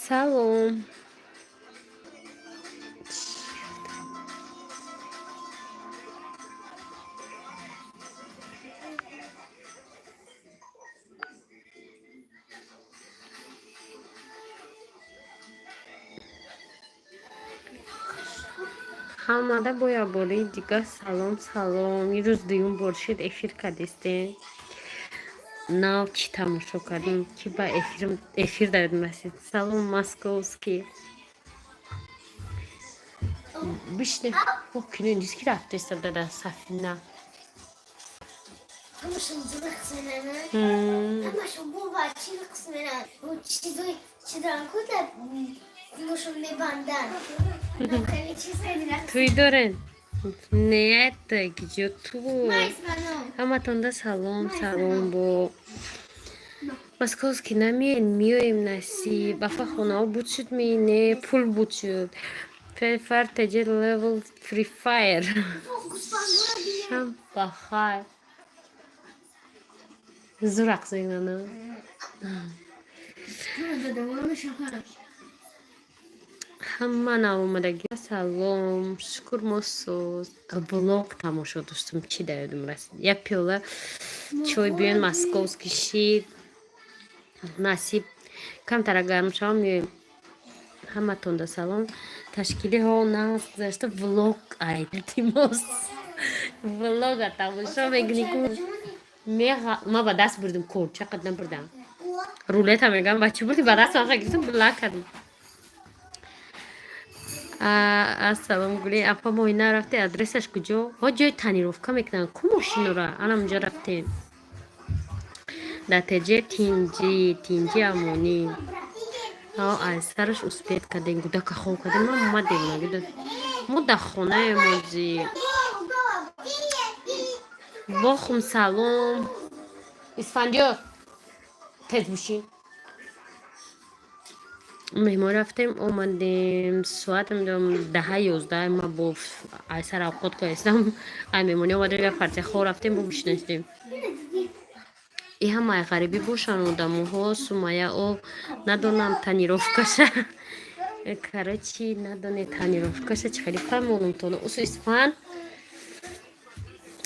سلام. Hamada boya bori diga salom salom. İruz duyum borşid efir kadiste. Nav ki tamuşo kadın ki ba efir davudmasid. Salom Moskovski. Bişne bugün diski rafte istedada safina. Ama şimdi kısmına. Ama şu bu var çiğ kısmına. Bu çiğden kuda bu şu ne bandan. Nakali çizgiler. Tuydorun. Niyet gidiyor tu. Nice mano. Ama tonda salom salom bu. Moskovski namiyen miyoyim nasib. Afa khona buçut mi ne pul buçut. Far tecel level free fire. Fokus bandıra diye. Şam bahar. Zurak zeynana. Burada da var mı şaka? Hamma navumadagiga salom. Shukur mo'siz. Blog tamosha do'stim chi davdim rasid. Yapyola choy biyon moskovskiy shid. Nasib kamtara garm sham miyoyim. Hammatonda salom. Tashkili ho naqz guzashta vlog aytdimiz. Vlog tamosha megniku. ما با دست بردم کورد چقدر بردم رولت هم میگم بچه بردی با دست آخه گرفتم بلک کردم السلام گلی اپا ما اینا رفته ادرسش کجا ها جای تنیروفکا میکنن کو ماشینو را الان اونجا رفتیم نتیجه تینجی امونی ها از سرش اسپیت کردیم گودا که خواه کردیم ما اومدیم ما در خونه موزی باخم سلام اسفندیار تز بشین مهمان رفتیم اومدیم ساعت میدونم 10-11 ما با ایسر اوقات که هستم ای مهمانی اومدیم یا پرچه خواه رفتیم با بشنستیم ای هم ای غریبی باشنودم ها سومایه او ندونم تنیروفکشه کرچی ندونه تنیروفکشه چه خیلی فهمونم تونه اوسو اسفند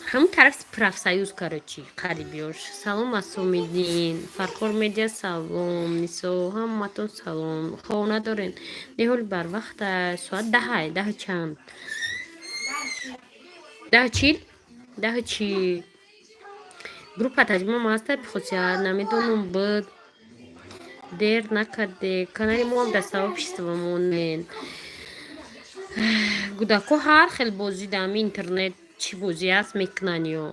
همون طرف پرافسایوز کرچی قریبیوش سلام اسومیدین فرخور میدیا سلام نیسو همتون سلام خونه دارین نهول بر وقت ساعت 10 چند 10 چی گروپ تجمع ماستر بخوشیار نمیدونم بود دیر نکرده کانالی مو هم دسته обществомون گوداکو هر خیلی بازی دم اینترنت چی بازی هست میکننیو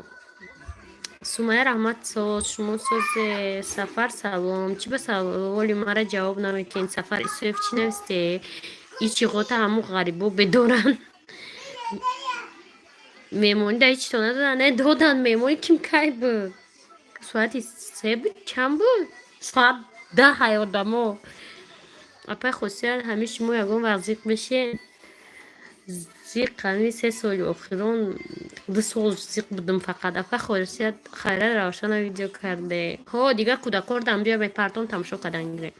سومایه رحمت ساز شما ساز سفر سلام چی به سوالی مرا جواب نمیکنین سفر اسوف چی نوسته ایچی غوطه همو غریبو بدورن میمونی دا هیچ تو ندادن نه دادن میمونی کم که بود ساعتی 3 بود چند بود ساعت 10 یادمو اپا خوصیار همیشه شما یکم ورزیق بشه زیق قمی 3 سال اخیرون 2 سال زیق بودم فقط اپا خورسیت خیره روشن ویدیو کرده ها دیگه کودکاردم بیا به پرتون تماشا کردن گیره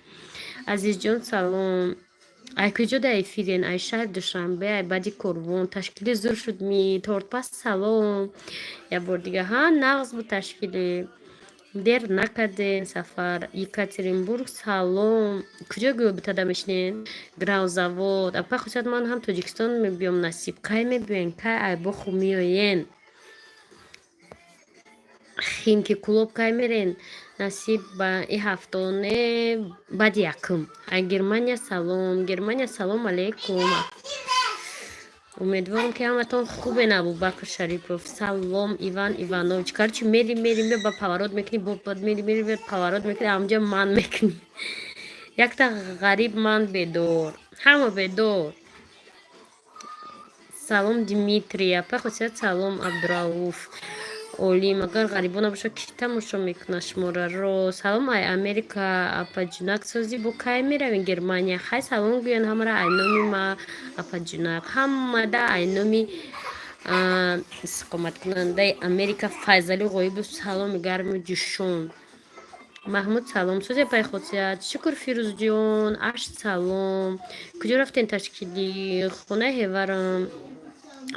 عزیز جان سلام ای کجا در افیرین ای شهر دوشنبه ای بدی کربون تشکیل زور شد می تورت پس سلام یه بار دیگه ها نغز بود تشکیلی دیر نکردین سفر یکاترینبورگ سلام کجا گو بتاده میشنین گراو زواد اپا خوشت من هم تاجیکستان میبیم نصیب که میبین که ای بخو میوین خیم که کلوب که میرین نصیب با ای هفتانه بعد یکم گرمانیا سلام علیکم امیدوارم که همتون خوبه نبود بکر شریفوف سلام ایوان ایوانوویچ کارچی میریم با پاورود میکنی با میری با پاورود میکنی همجا من میکنی یک تا غریب من بدور همه بدور سلام دیمیتری اپا خصوصیت سلام عبدالرؤوف اولی مگر غریبونه باشه کی تماشا میکنه شماره رو سلام ای امریکا اپا جونک سازی بو کی میروین گرمانیا خیلی سلام گوین همرا اینومی ما اپا جونک همه دا اینومی استقامت کننده امریکا فیضلی غایب سلام گرم جشون محمود سلام سوزی پای خودت شکر فیروز جون عرش سلام کجا رفتین تشکیلی خونه هیورم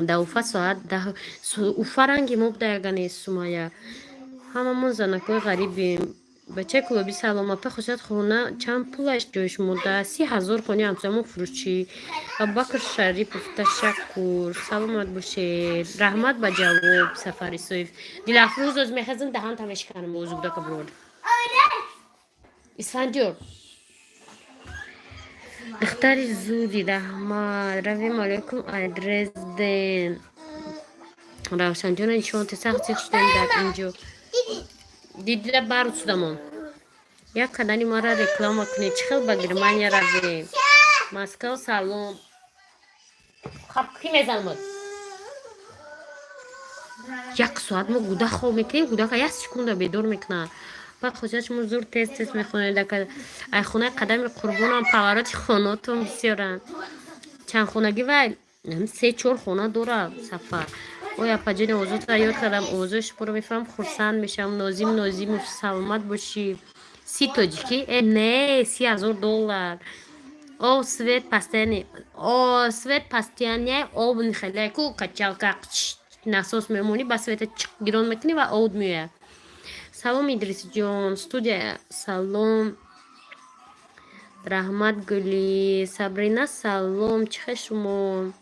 در اوفا ساعت ده اوفا رنگی مب دایگانی سومایا هممون زنکای غریبیم بچه کلوبی سلام اپا خوشت خونه چند پولش جوش موده 30,000 خونی همسایمون فروشی ابوبکر شریف تشکر سلامت باشید رحمت با جواب سفری سویف دیل افروز از میخزن دهان تمش کنم موضوع بوده کبرود اسفندیور دختر زودی رحمت رویم علیکم ادرس دین روشن جان ایشون تسخ زیخ شدیم در اینجا دیدی بار سودمون یک کدانی ما را رکلام کنید چخل با گرمانیا رویم مسکو سلام خب کی میزنمود یک ساعت ما گوده خواب میکنیم گوده که یک سکونده بیدور میکنه بعد خوشش ما زور تست میخونه که ای خونه قدم قربونم پاورات خوناتون بسیارن چند خونگی ویل 3-4 خونه دوره سفر او یا پجین اوضوع تا یاد کردم اوضوعش برو میفهم خورسند میشم نازیم سلامت باشی 30 تاجیکی نه 30,000 دلار او свет постоянный о свет постоянный обн خیلی کو качалка насос мемони ба света гирон мекунӣ ва об меояд салом идриси ҷон студия салом раҳмат гули сабрина салом чихе шумо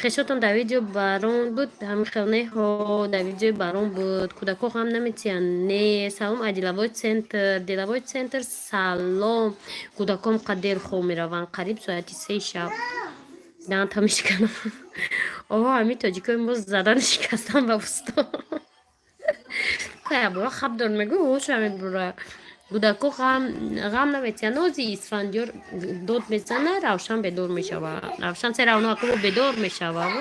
хешотон дар видео барон буд ҳамин хелнеҳо дар видеои барон буд кӯдако ғам наметиҳанд не салом деловой центр салом кӯдаком қадер хоб мераванд қариб соати 3 шаб дан тамишканам оҳо ҳамин тоҷикои мо задан шикастан ба устон кая бура хабдор мегӯ ҳоша мебура кӯдако ғам наметиҳанд нози исфандиёр дод мезана равшан бедор мешавад равшан се равноақо бедор мешавад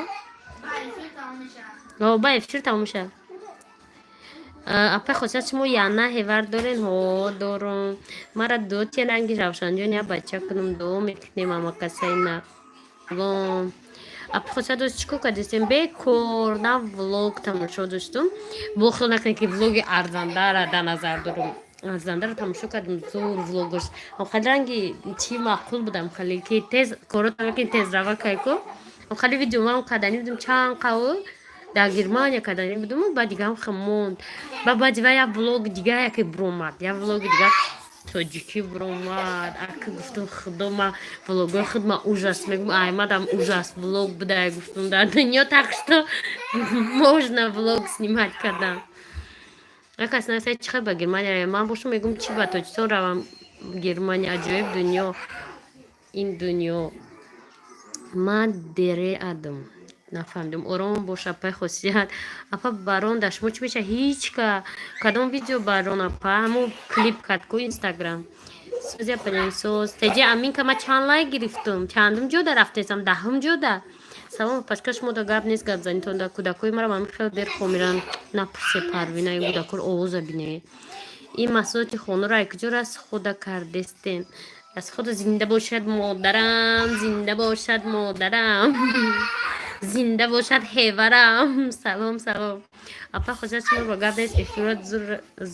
ба эфир тамом мешавад апа хосият шумо яна ҳевар дорен ҳо дорам мара доти ранги равшанҷон я бача кунам дуо мекунем амакасайна апа хосият дост чӣ кор кардистем бекор на влог тамошо доштум бохил накунед ки влоги арзандара дар назар дорам арзандара тамошо кардам зур влогош хеле ранги чи маъқул будам хеле ки тез коротам ки тез рава кайко хеле видеомам кардани будам чанд қавл дар германия кардани будам баъд дигам хамонд баъд ва як влог дига яке буромад як влоги дига тоҷикӣ буромад ака гуфтам худо ма влогои худ ма ужас мегум аймадам ужас влог буда гуфтам дар дунё так что можно влог снимать кардам якас насай чихел ба германия равам ман бошум мегум чи ба тоҷикистон равам германия аҷоиб дунё ин дунё ман дере адам нафаҳмидам ором бош апа хосият апа барон дар шумо чӣ меша ҳичка кадом видео барон апа ҳамун клип кадку инстаграм сози апанисоз теҷи аминка ма чанд лайк гирифтум чандум ҷода рафтесам даҳум ҷода салом пашка шумо да гап нест гап занитон да кӯдакои мара ман хел дер хомиран напурсе парвина ин кӯдакор овоза бинед ин маҳсулоти хонуро айкуҷор аз худа кардестен аз худа зинда бошад модарам зинда бошад модарам зинда бошад ҳеварам салом салом апа хозир шумо ба гап нест эфирот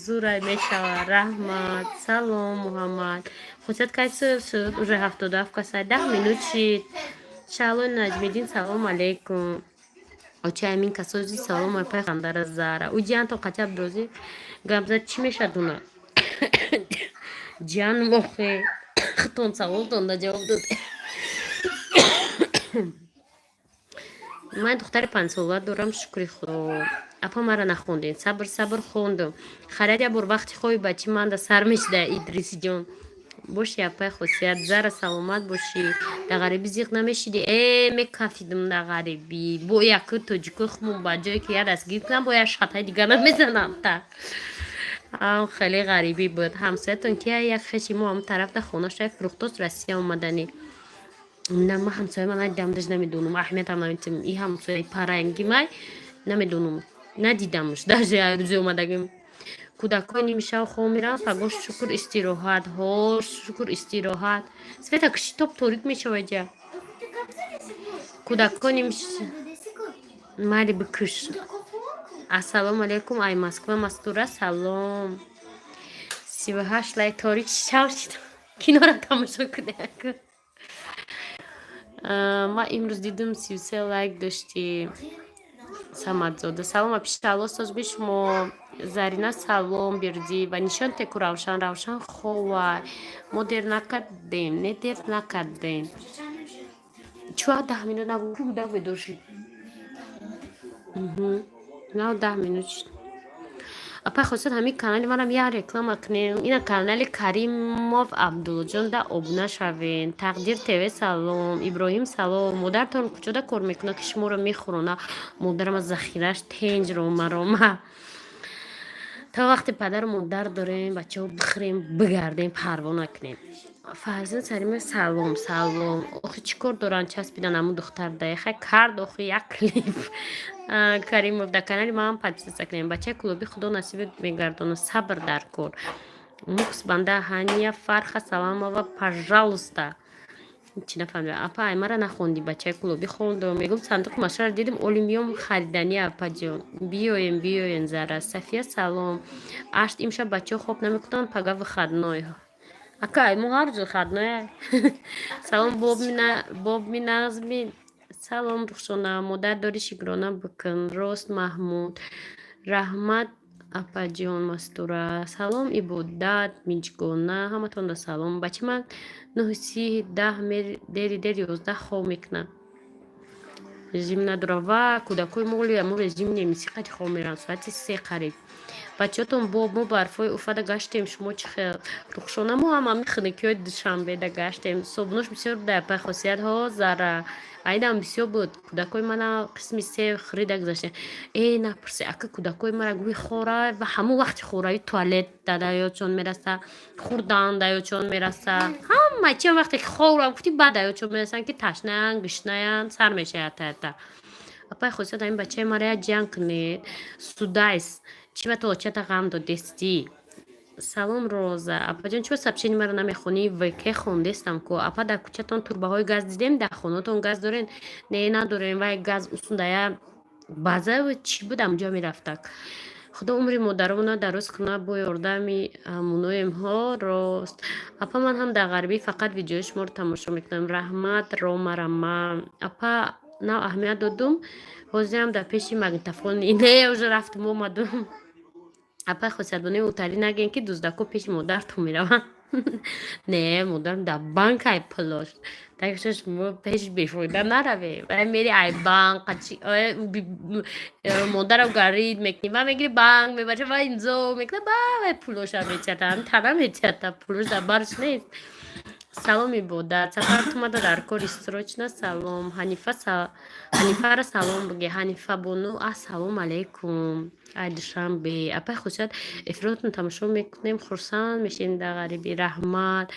зура мешава раҳмат салом муҳаммад хусят кайси шуд уже 77 касай 10 минут шид шалой наҷмиддин салом алейкум очи амин касози салом апа хандара зара уҷиан то қачаб дрози гапзад чӣ мешадуна ҷан мохе хитон саволтон да ҷавоб дод ман духтари 5 сола дорам шукри худо апа мара нахондин сабр хондум харад я бор вақти хоби бачи ман да сар мешида идриси ҷон боши апа хосият зара саломат боши да ғарибӣ зиқ намешиди мекафидум да ғарибӣ бо яки тоҷикои хумон ба ҷое ки я дастгир кунам бо я шатаи дига намезанам та хеле ғарибӣ буд ҳамсоятон ки як хеши мо ҳам тараф да хонашай фурухтост россия омаданӣ ма ҳамсоя ман дидамдаш намедонам аҳамиятам наметим и ҳамсояи паранги май намедонам надидамш даже рӯзе омадагим кӯдакои нимшав хомиран паго шукр истироҳат ҳо шукр истироҳат света киши тоб торик мешавад ҷа кӯдакои нимш майли бикуш. Ассалому алейкум, ай Москва, Мастура, салом. 38 лайк торик шав шид. Кинора тамошо кунед. ма имрӯз дидум 33 лайк дошти. Самадзода салом апишало созби шумо Зарина салом бирди ва нишон теку равшан хова мо дер накардем не дер накардем чуа 10 минут набуд куда ведоши на 10 минут апа хосат ҳамин канали манам як реклама кунем ина канали Каримов Абдуллоҷон да обуна шавен тақдир тв салом Иброҳим салом модаратон куҷода кор мекунад ки шуморо мехӯрона модарама захираш тенҷ рома تا وقتی پدر و مادر داریم بچه ها بخریم بگردیم پروا نکنیم فرزند سریم سلام سلام آخه چی کار دارن چسبیدن امو دختر دایخه کرد آخه یک کلیپ کریم در کانال ما هم پادپیس کنیم بچه کلوبی خدا نصیب میگردونه صبر در کار مکس بنده هانیه فرخ سلام و پژالوستا چی نفهمیدم اپا ای مرا نخوندی بچه کلوبی خوندم میگم صندوق مشترک دیدم اولیمیوم خریدنی اپا جون بیاین زارا صفیه سلام اشت امشب بچه خوب نمیکنن پگا وخدنای اکا ای مو هر جو خدنای سلام باب می نظمی سلام رخشونا مادر داری شگرانه بکن راست محمود رحمت اپا جون مستورا سلام ибодат миҷгона ҳаматонда салом бачи ман 9:10 дери 11 хоб мекунам режим надорам ва кӯдакои моли аму режим немиси қади хоб мерам соати 3 қариб бачаҳотон мо барфои уфада гаштем шумо чӣ хел рухшона мо ҳам ҳамин хиникиҳои душанбеда гаштем собунош бисёр буда апа хосиятҳо зара айдам бисёр буд кӯдакои мана қисми 3 хирида гузаштем напурсе ака кӯдакои мара гӯи хора ва ҳамун вақти хораи туалет дада ёдшон мераса хурдан да ёдшон мераса ҳама чи вақте ки хорам гуфти бада ёдшон мерасанд ки ташнаян гишнаян сар мешаят ата апа хосият ҳамин бачаи мара як ҷанг кунед судайс чӣ ба то чата ғам додести салом роза апаҷон чиба сабчини маро намехонӣ вк хондестам ко апа дар кӯчатон турбаҳои газ дидем дар хонатон газ дорен не надорем вай газ усундая база чӣ буд амҷо мерафтак худо умри модарона дароз куна бо ёрдами амуноемҳо рост апа ман ҳам дар ғарбӣ фақат видеои шуморо тамошо мекунам раҳмат ромарама апа нав аҳамият додум ҳозирам дар пеши магнитофони не уже рафтум омадум апа хосиятбони утали нагем ки дуздако пеши модаратон мераванд не модарам дар банк ай пулош такша шумо пеши бефоида наравем мери ай банк модарам гарид мекунӣ ва мегири банк мебаша ва имзо мекуна ба пулоша мечата тана мечата пулош дар барш нест салом ибодат сафарат омада дар кори срочно салом ҳанифара салом биги ҳанифа бону ассалому алейкум ай душанбе апа хусият эфиротон тамошо мекунем хурсанд мешавем дар ғарибӣ раҳмат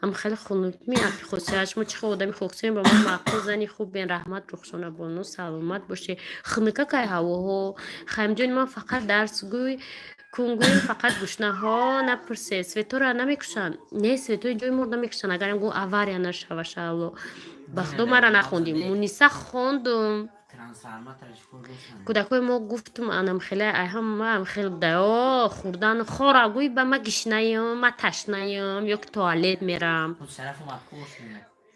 ам хеле хунукми апи хусият шумо чӣ хел одами хоксем ба ман маъқул зани хубен раҳмат рухшона бону саломат бошед хунука кай ҳавоҳо хаимҷони ман фақат дарсгӯй кунгӯи фақат гӯшнаҳо напурсе светора намекушанд не светои ҷои мурда мекушанд агарам гӯ авария нашава шаалло ба худо мара нахондим муниса хондум кӯдакои мо гуфтум анам хеле айҳам хел буда хурдан хора гӯи ба ма гишнаям ма ташнаям ё ки туалет мерам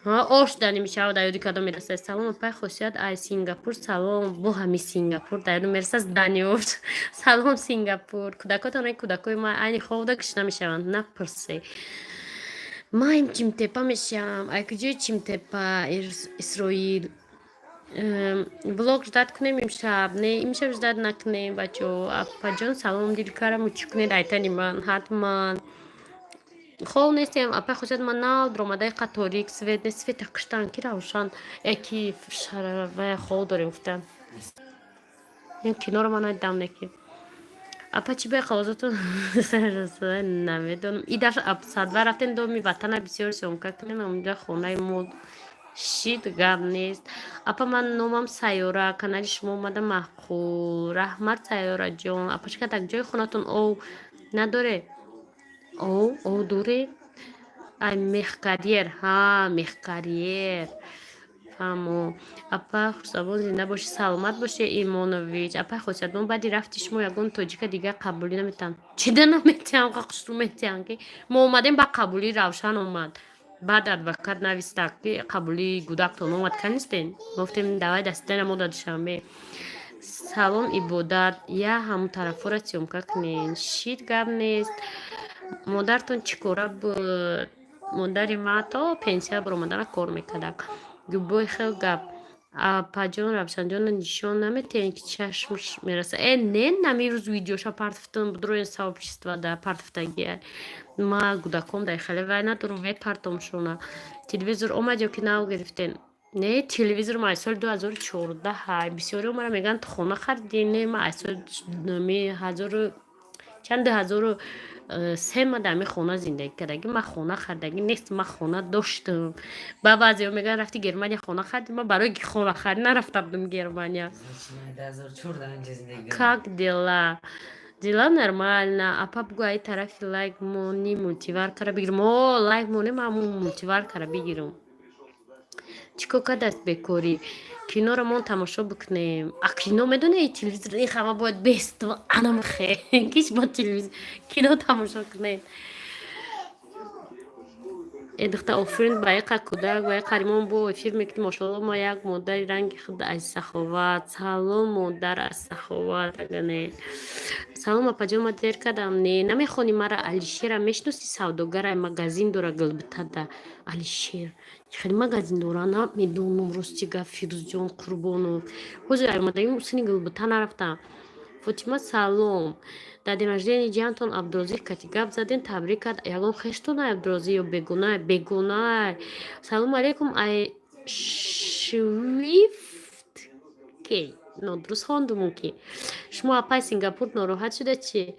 ош дар немишава дар ёди кадом мераса салом апай хосият ай сингапур салом бо ҳами сингапур дар ёдум мераса зданиёфт салом сингапур кӯдакотон кӯдакои ма айни ховда гишна мешаванд напурсе ма ин чимтепа мешавам ай куҷои чимтепа исроил влог ждат кунем имшаб не имшаб ждат накунем бачаҳо апаҷон салом дилкараму чӣ кунед айтани ман ҳатман хол нестем апа хусият ман нав дромадаи қаторик свет не света киштан ки равшан ки шаравая хол дорем гуфтан ин киноро ман айдам неки апа чӣ бе қалозотон намедонам идар садва рафтем доми ватана бисёр сёмка кунем онҷа хонаи мо шид гап нест апа ман номам сайёра канали шумо омада маъқул раҳмат сайёраҷон апа чӣ кадак ҷои хонатон ов надоре ов доре ай мехкарьер мехкарьер фаҳмо. Апа Хурсабон зинда бошӣ, саломат бошӣ Имонович. Апа Хосиятмон баъди рафти шумо ягон тоҷика дигар қабулӣ наметавонам. Чида наметавонам, қақшру метавонам ки мо омадем ба қабулӣ равшан омад. Баъд адвокат нависта ки қабулии гудактон омад канистен. Гуфтем давай дастена мо да душанбе. Салом ибодат. Я ҳамун тарафора сёмка кунен. Шит гап нест. Модаратон чӣ кора буд? Модари ма то пенсия баромадана кор мекардак. Губои хел гап. Апаҷон Равшанҷонро нишон наметаҳем ки чашмш мераса. Не намирӯз видеоша партофтан будроен сообщества да партофтагия. Ма гудаком дай хеле вай надорум вай партомшона. Телевизор омад ё ки нав гирифтен. Не телевизор ма соли 2014 бисёре мара меган ту хона харидӣ. Не ма соли 2003 ма дар ами хона зиндагӣ кардаги. Ма хона хардаги нест, ма хона доштам. Ба баъзеҳо меган рафти Германия хона харидӣ. Ма барои хона харид нарафта будам Германия. Как дела? Дела нормально. Апа бугӯ ай тарафи лайк мони мультиваркара бигирам. О, лайк мони ма мультиваркара бигирам. Чӣ кор кардааст бекорӣ? Киноро мон тамошо бикунем. Кино медонӣ телевизор ин хама бояд бества анамахе. Киш бо телевизор кино тамошо кунем. Духта офрин ба яқа кӯдак ва яқа римон бо эфир мекунем. Машоалло ма як модари ранги худ аз Саховат. Салом модар аз Саховат агане. Салом апаҷон ма дер кардам. Не намехонӣ мара Алишера мешиносӣ? Савдогара магазин дора Гулбатада. Алишер хеле магазин дора намедонам рости гап Фирӯзҷон Қурбонов. Ҳозир омадагим усини Гулбата нарафтам. Фотима салом. Дар денраждени ҷиантон Абдурозӣ кати гап заден табрик кард. Ягон хештона Абдурозӣ ё бегуна? Бегуна. Салому алейкум ай швифт ки нодуруст хондуму ки шумо апай Сингапур нороҳат шуда чи?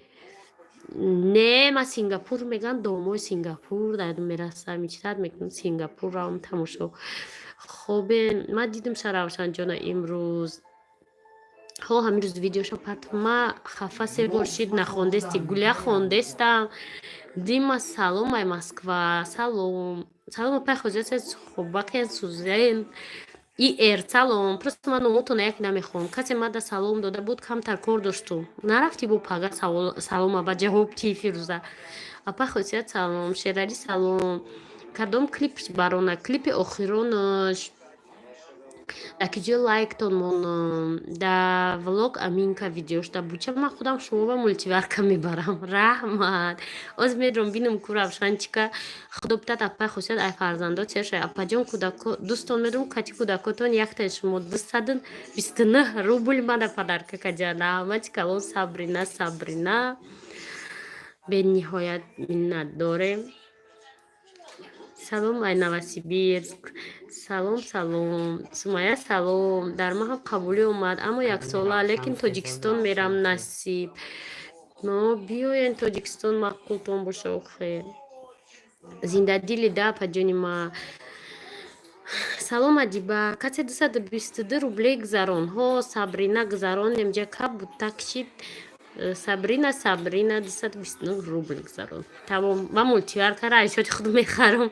Не ма Сингапур меган домои Сингапур дар мераса мечтад мекунам Сингапур равам тамошо. Хобе ма дидам ша Равшанҷона имрӯз. Хо ҳамирӯз видеошо партов. Ма хафа се бошид нахондести. Гулия хондестам. Дима салом ай Москва. Салом. Салом апай Хозият хобакен сузен. ИР салом. Просто ман номотон як намехонам. Касе мада салом дода буд камтар кор доштум. Нарафти бо пага салома ба ҷавоб ки Фирӯза. Апа Хосият салом. Шералӣ салом. Кардом клип барона. Клипи охиронаш дар киҷо лайктон монам. Дар влог Аминка видеош дар буча ман худам шумова мультиварка мебарам. Раҳмат. Оз медром бинам ку Равшанчика худо битад апа Хосият ай фарзандот чеша. Апаҷон кудако дӯстон медром кати кудакотон яктан шумо 229 рубл мада падарка каҷана. Ҳамач калон Сабрина бениҳоят миннат дорем. Салом ай Новосибирск. Салом Сумая салом. Дар ма ҳам қабулӣ омад, аммо як сола, лекин Тоҷикистон мерам насиб. Но биёен Тоҷикистон маққултон боша охе. Зиндадили да апаҷони ма. Салом Адиба. Касе 222 рублей гузарон. Ҳо Сабрина гузаронем ҷа каб буд такшид. Сабрина 229 рубл гузарон. Тамом. Ма мультиваркара айшоти худ мехарам.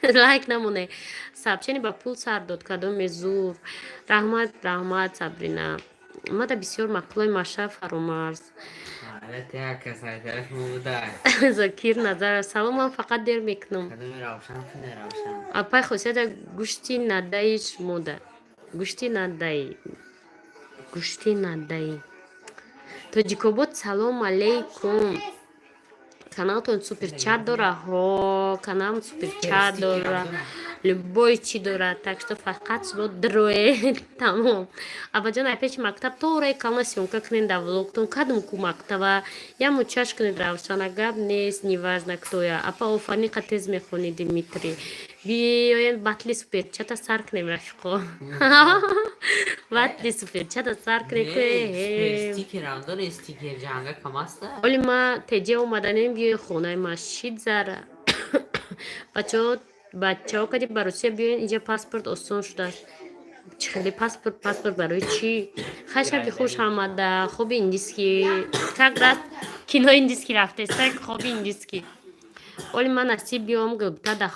Лайк намоне. Сабчени ба пул сар дод кадоме зур. Раҳмат Сабрина. Мада бисёр мақлои маша фаромарз. Закир назар. Салом ман фақат дер мекунам. Апай Хосият гӯшти надаи шумода. Гӯшти надаи. Тоҷикобод салом алейкум. Каналтон суперчат дора. Ҳо канал суперчат дора. Любой чӣ дора. Так что фақат шумо дроед. Тамом. Абаҷон ай пеши мактаб тораи кална сёмка кунед дар влогтон. Кадум ку мактаба. Я мучаш кунед Равшана гап нест. Неважно кто я. Апа офаника тез мехони Димитрий. Биёен батли суперчата сар кунем рафиқо. Батли суперчата сар кунем. Оли ма теҷа омаданем биёен хонаи ма шид зара. Бачаҳо кади ба Русия биёен инҷа паспорт осон шудааст. Хеле паспорт барои чӣ? Хашаби хуш омада. Хоби индиски. Как раз кино индиски рафтест. Так хоби индиски. ولی من نصیب بیام گفته در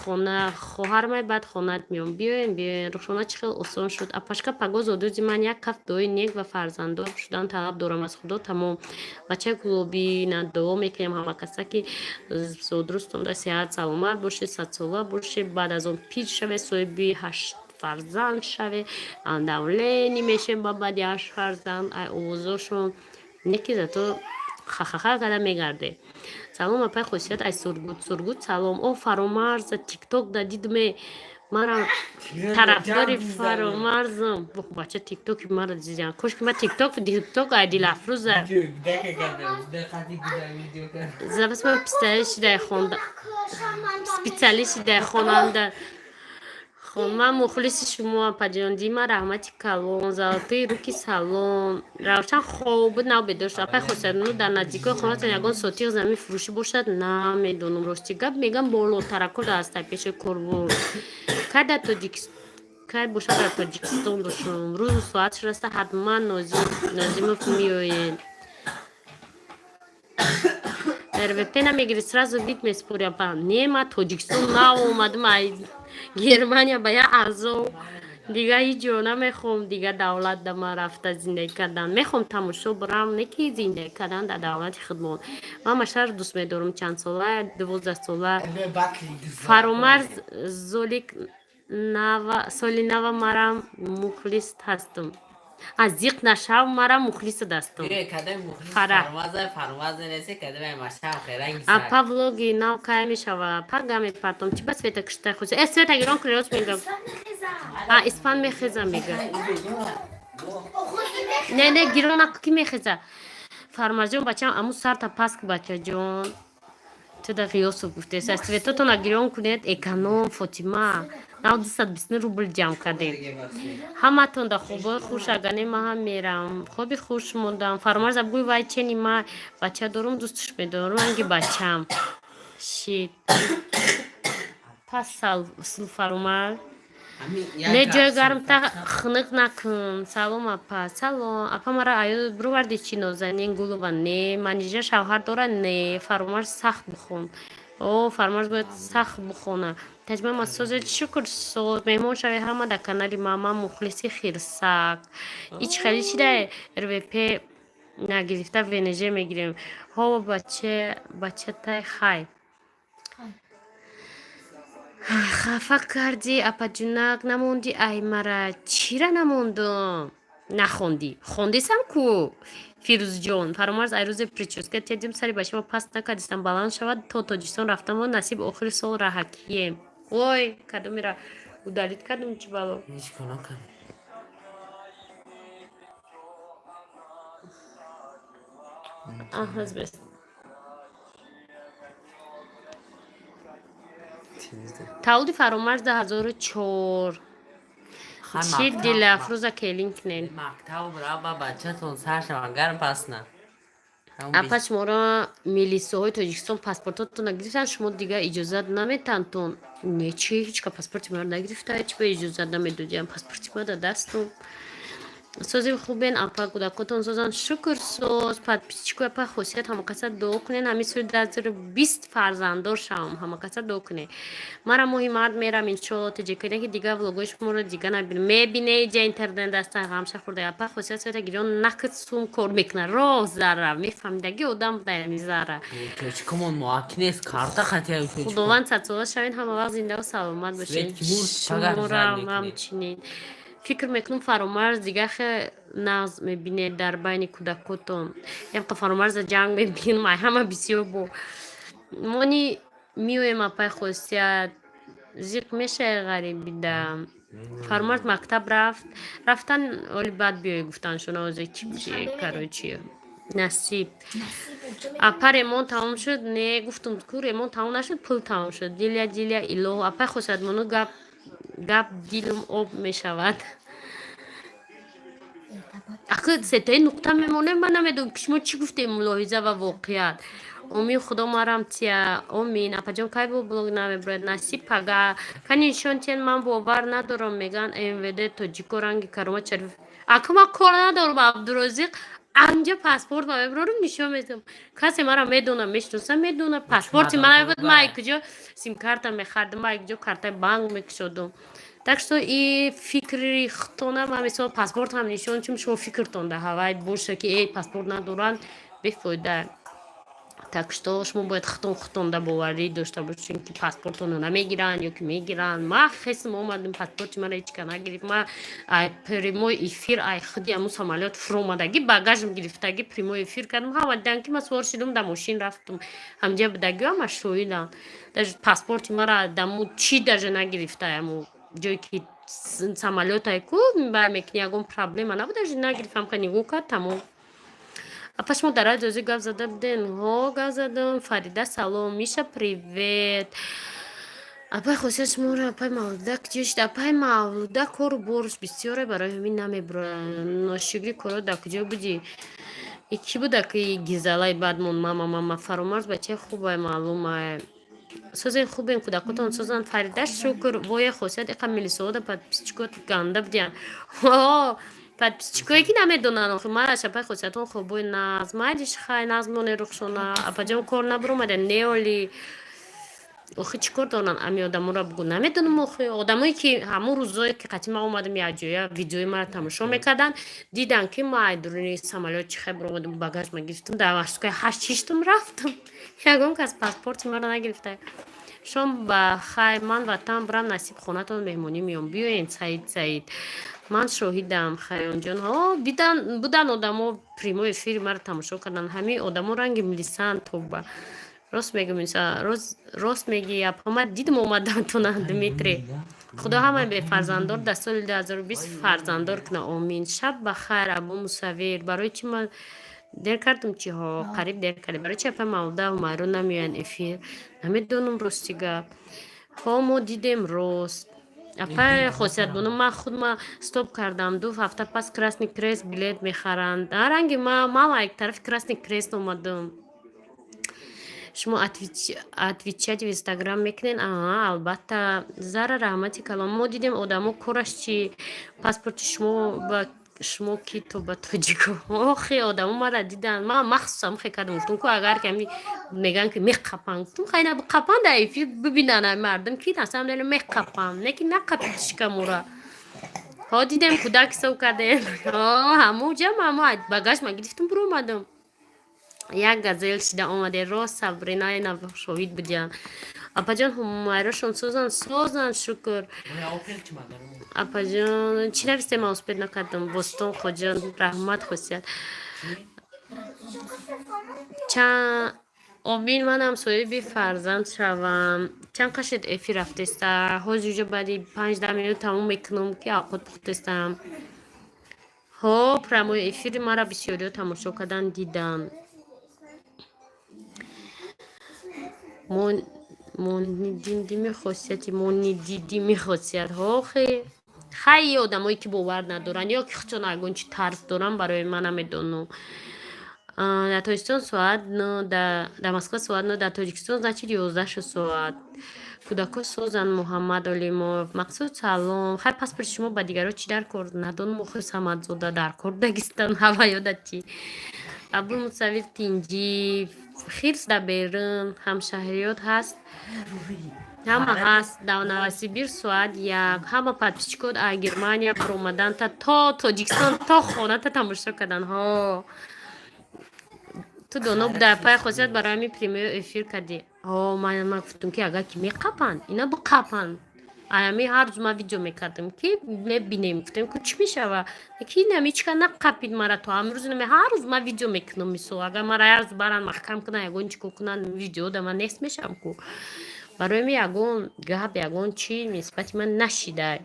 خونه خواهرم بعد خونت میام بیاین روشونه چه خیلی آسان شد اپاشکا پگاز آدوزی من یک هفت دوی نیک و فرزندار شدن طلب دارم از خدا تمام بچه گلوبی نه دعا میکنیم همه کسا که درستم در صحت سلامت باشه صد ساله باشه بعد از اون پیش شوه صاحبی 8 فرزند شوه اندولینی میشه با بعد 8 فرزند ای اوزاشون نکی زتو خخخه کده میگرده سلام اپای خوشیت ای سرگود سلام او فرامرز تیک توک دا دیدم مرا طرفدار فرامرزم بچه تیک توک مرا دیدم کاش که من تیک توک ای دیل افروزه زبست من سپیڅلیشی در خواننده خب من مخلص شما پجان دیما رحمتی کلون زالطی روکی سلام روشن خوب بود نو بداشت اپای خودسرنو در نزدیکای خونتون یگان سوتیق زمین فروشی باشد نه میدونم راستی گپ میگم بالو ترکل از پیش کربون کده که باشد در تاجیکستان داشتم روز و ساعت رسته حتما نازیم میوین РВП намегири сразу вид меспурям не ма тоҷикистон наомадам германия ба як аъзо дига ҳеҷ ҷо намехоҳам дига давлат да ман рафта зиндаги кардан мехоҳам тамошо бурам не ки зиндаги кардан дар давлати хидмат ман машар дӯст медорам чанд сола 12 сола фаромарз соли нава марам мухлис ҳастам از زیق نشاو مرا مخلص دستم فرح اپا ولوگی ناو کای میشوه پا گامی پاتم چی بس سویتا کشته خوزه سویتا گیران کلی راست میگم اسپان میخیزه میگه نه گیران اقا کی میخیزه فرماز جون بچه امو سر تا پاسک بچه جون تو در قیاسو گفته سویتا تو نگیران کنید اکانوم فاطمه ناو 220 روبل جمع کردیم همه تون در خوبه خوش اگنه ما هم میرم خوبی خوش موندم فرماز اب گوی وای چنی ما بچه دارم دوستش میدارم انگی بچم شید پس سال فرماز نه جای گرم تا خنق نکن سلام اپا سلام اپا مرا آیا برو وردی چی نازنین گلو و نه منیجه شوهر داره نه فرماز سخت بخون او فرماز باید سخت بخونه تجمع مسوز شکر سود مهمون شوی همه در کانالی ماما مخلصی خیرسک ایچ خیلی چی ده RVP نگرفته ونجه میگیریم ها بچه تای خای خفه کردی اپا جونک نموندی ای مرا چی را نموندم خوندی سم کو فیروز جون فرامرز ای روز پریچوز که تیدیم سری باشه ما پس نکردیستم بلند شود تا تاجیستان رفتم و نصیب آخر سال رحکیم وای کدو میرا udalید کردم چی بالا هیچ کنا کن هز بست تولد فرامرز 2004 چی دل افروز کلینک نین مکتب برای با بچه تون سر شما گرم پس نه اپا شما میلیسه های تاجیکستان پاسپورتاتون نگرفتن شما دیگه اجازت نمیتن تون نه چی هیچ که پاسپورتی ما نگرفته هیچ به اجازت نمیدودیم پاسپورتی ما در دستم سازی خوبین اپا کودکاتون سازن شکر ساز پادپیچکو اپا خاصیت همه کسا دعا کنین همین سوی 20 فرزندار شام همه کسا دعا کنین مرا مهمت میرم انشالله تجیکنه که دیگه ولاگوش ما رو دیگه نبینه میبینه جا اینترنت دسته غمشه خورده اپا خاصیت سویتا گیران نکت سوم کار میکنه راه زره میفهمیدگی آدم دیمی زره کمون مواکنیست کارتا خطیه خداوند صد ساله شوین همه وقت زنده و سلامت باشین شما را همچنین فکر میکنم فرامرز دیگه خیلی ناز میبینه در بین کودکاتون یم که فرامرز جنگ میبینم همه بسیار با مانی میویم اپای خوستیت زیق میشه غریبی دم فرامرز مکتب رفتن ولی بعد بیای گفتن شنوازه چی بشه کارو چیه نصیب اپا ریمون تمام شد نه گفتم که ریمون تمام نشد پول تمام شد دیلیا ایلو اپای خوستیت منو گپ دیلم آب میشود اخه ستای نقطه میمونه من نمیدونم که شما چی گفته ملاحظه و واقعیت امید خدا مرم تیا امین اپا جان که با بلوگ نمیبرد نصیب پگه کنیشون تین من باور ندارم میگن MVD تاجیکو رنگ کرما چرف اکه ما کار ندارم عبدالرزیق анҷа паспорт ва меброрум нишон медиҳам. Касе мара медона мешиноса медона паспорти мара гуфт ма якҷо симкарта мехардам, ма якҷо картаи банк мекушодам. Так что и фикри хутона ма мисол паспортам нишон чум шумо фикртон да ҳавай боша ки паспорт надоранд бефоида. Так что шумо бояд хутонда боварӣ дошта бошед ки паспортонро намегиранд ё ки мегиранд. Ма хесм омадам паспорти мара ҳечка нагирифт. Ма прямой эфир худи ҳамун самолёт фуромадаги багажам гирифтаги прямой эфир кардам. Ҳама диданд ки ма сувор шудам дар машин рафтам. Ҳамҷа будагиҳо ҳама шоҳиданд. Даже паспорти мара даму чӣ даже нагирифта ҳамун ҷое ки самолётае ку бармекунӣ ягон проблема набуд даже нагирифтам. Ка нигоҳ кард тамом. Апа шумо дар радиози гап зада будем? Ҳо, гап задам. Фарида салом. Миша привет. Апай хосият шуморо апай Мавлуда куҷо шуд? Апай Мавлуда кору борш бисёре барои ҳамин намебурад. Ношигри кора дар куҷо будӣ? Ки буда ки гизалаи бадмон мама фаромарз бачаи хубае маълумае. Созен хубен кӯдакотон созанд. Фарида шукр. Воя хосият иқа милисовода подписчикот ганда будиян. Ҳо подписчикое ки намедонанд охир мара шапай хосиятон хобои назм айдиш хай назмоне рухшона апаҷон кор набуромада неоли охир чӣ кор доранд ами одамонро бугӯ намедонам. охир одамое ки ҳамун рӯзое ки қатъи ман омадам якҷоя видеои мара тамошо мекарданд диданд ки ман дуруни самолёт чихе буромадам багажма гирифтам дар машинкаи 8 рафтам. Ягон кас паспорти мара нагирифта. шом ба хай ман ватан бурам насиб хонатон меҳмонӣ меём биёен саид ман шоҳидам хаёнҷон. Будан одамо прямой эфири мара тамошо карданд. ҳамин одамо ранги милисанд тоба. Рост мегӯ Миса, рост мегӣ апама дидам омадантона Дмитрий. худо ҳамаи бефарзандор дар соли 2020 фарзандор куна. Омин. Шаб ба хайр Абу Мусаввир. Барои чӣ ман дер кардам чи ҳо қариб дер кардем. Барои чӣ апа Мавлуда Умайру намеоянд эфир? Намедонам рости гап. ҳо мо дидем рост. Апа хосиятбоно ман худма стоп кардам. 2 ҳафта пас Красный Крест билет мехаранд. Ранги мама як тарафи Красный Крест омадам. шумо отвечать в Instagram мекунед? Албатта. Зара раҳмати калом. Мо дидем одамо кораш чи паспорти шумо ба шумо ки то ба тоҷико. Охи одамо мара дидан. Ман махсусам хе кардам. Гуфтам ку агар ками меган ки меқапанд. Гуфтам хайна қапанд дар эфир бибинанд ай мардам ки на самом деле меқапанд. Не ки нақапидишка мора. ҳо дидем кӯдак ҳисоб кардем. ҳамун ҷамъ ҳамун багаж ма гирифтам буромадам. як газел шида омаде рост Сабринаи шоҳид будиян. Апаҷон Ҳумайрошон созанд шукр. Апаҷон чӣ нависем ман успед накардам. Бостон хоҷон раҳмат хосият. Омин манам соҳиби фарзанд шавам. Чанд қашед эфир рафтеста? ҳозир ҷо баъди 5-10 минут тамом мекунам ки авқот пухтестам. ҳо прямой эфири мара бисёриҳо тамошо кардан дидан. монидидими хосият ҳохи хайи одамое ки бовар надоранд ё ки худшон ягон чи тарс доранд барои ман намедонам. дар тоҷикистон соат 9 дар Москва соат 9 дар тоҷикистон значит 11 соат. кӯдако созанд. Муҳаммад Олимов мақсуд салом. хай паспорти шумо ба дигарҳо чӣ дар кор? Надонам охир Самадзода дар кор Дагистан ҳава ёдат чи. Абу Мусаввир Тинҷиев хирс дар Берн ҳамшаҳриёт ҳаст. ҳама ҳаст. дар Новосибирск соат 1. ҳама подписчикот аз Германия буромаданд то Тоҷикистон то хоната тамошо кардан. ҳо ту доно буда апай хосият барои ҳамин прямой эфир кардӣ. ман гуфтам ки агар ки меқапанд ина биқапанд. ами ҳар рӯз ман видео мекардам ки мебинем. гуфтем ки чӣ мешава ки намичка нақапид мара то амрӯз ҳар рӯз ман видео мекунам. мисол агар мара ҳар рӯз баранд маҳкам кунанд ягон чико кунанд видео да ман нест мешавам ку. барои ми ягон гап ягон чи нисбати ман нашидай.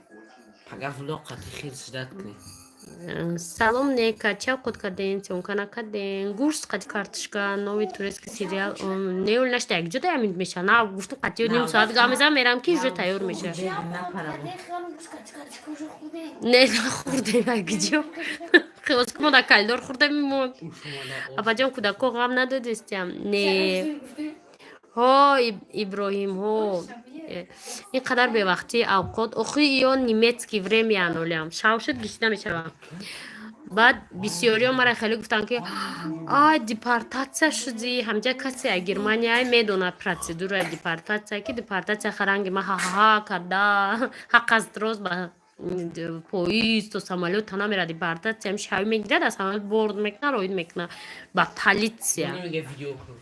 Салом Нека, чав код карден, сёмка накарден. Гӯшт қади картошка, нови турецкий сериал. Неол нашда як ҷо таёр меша. На гуфтам қати ним соат гап мезанам мерам ки ҷо таёр меша. Не нахӯрдем як ҷо. Хос ки мо дар калидор хӯрда мемон. Апаҷон кӯдако ғам надодистям. Не. ҳо Иброҳим ҳо ин қадар бевақтии авқот охи ё немецкий время анолям шав шуд гишида мешавам. بعد بسیاری مرا خیلی گفتن که آی دیپارتاتسیا شدی همجا کسی از گرمانیا میدونه پروسیدور دیپارتاتسیا که دیپارتاتسیا خرنگ ما ها ها کدا حق از دروز با پویز تو سامالو تنا میره دیپارتاتسیا همش هاوی میگیره از سامال برد میکنه روید میکنه با پالیتسیا نمیگه ویدیو کن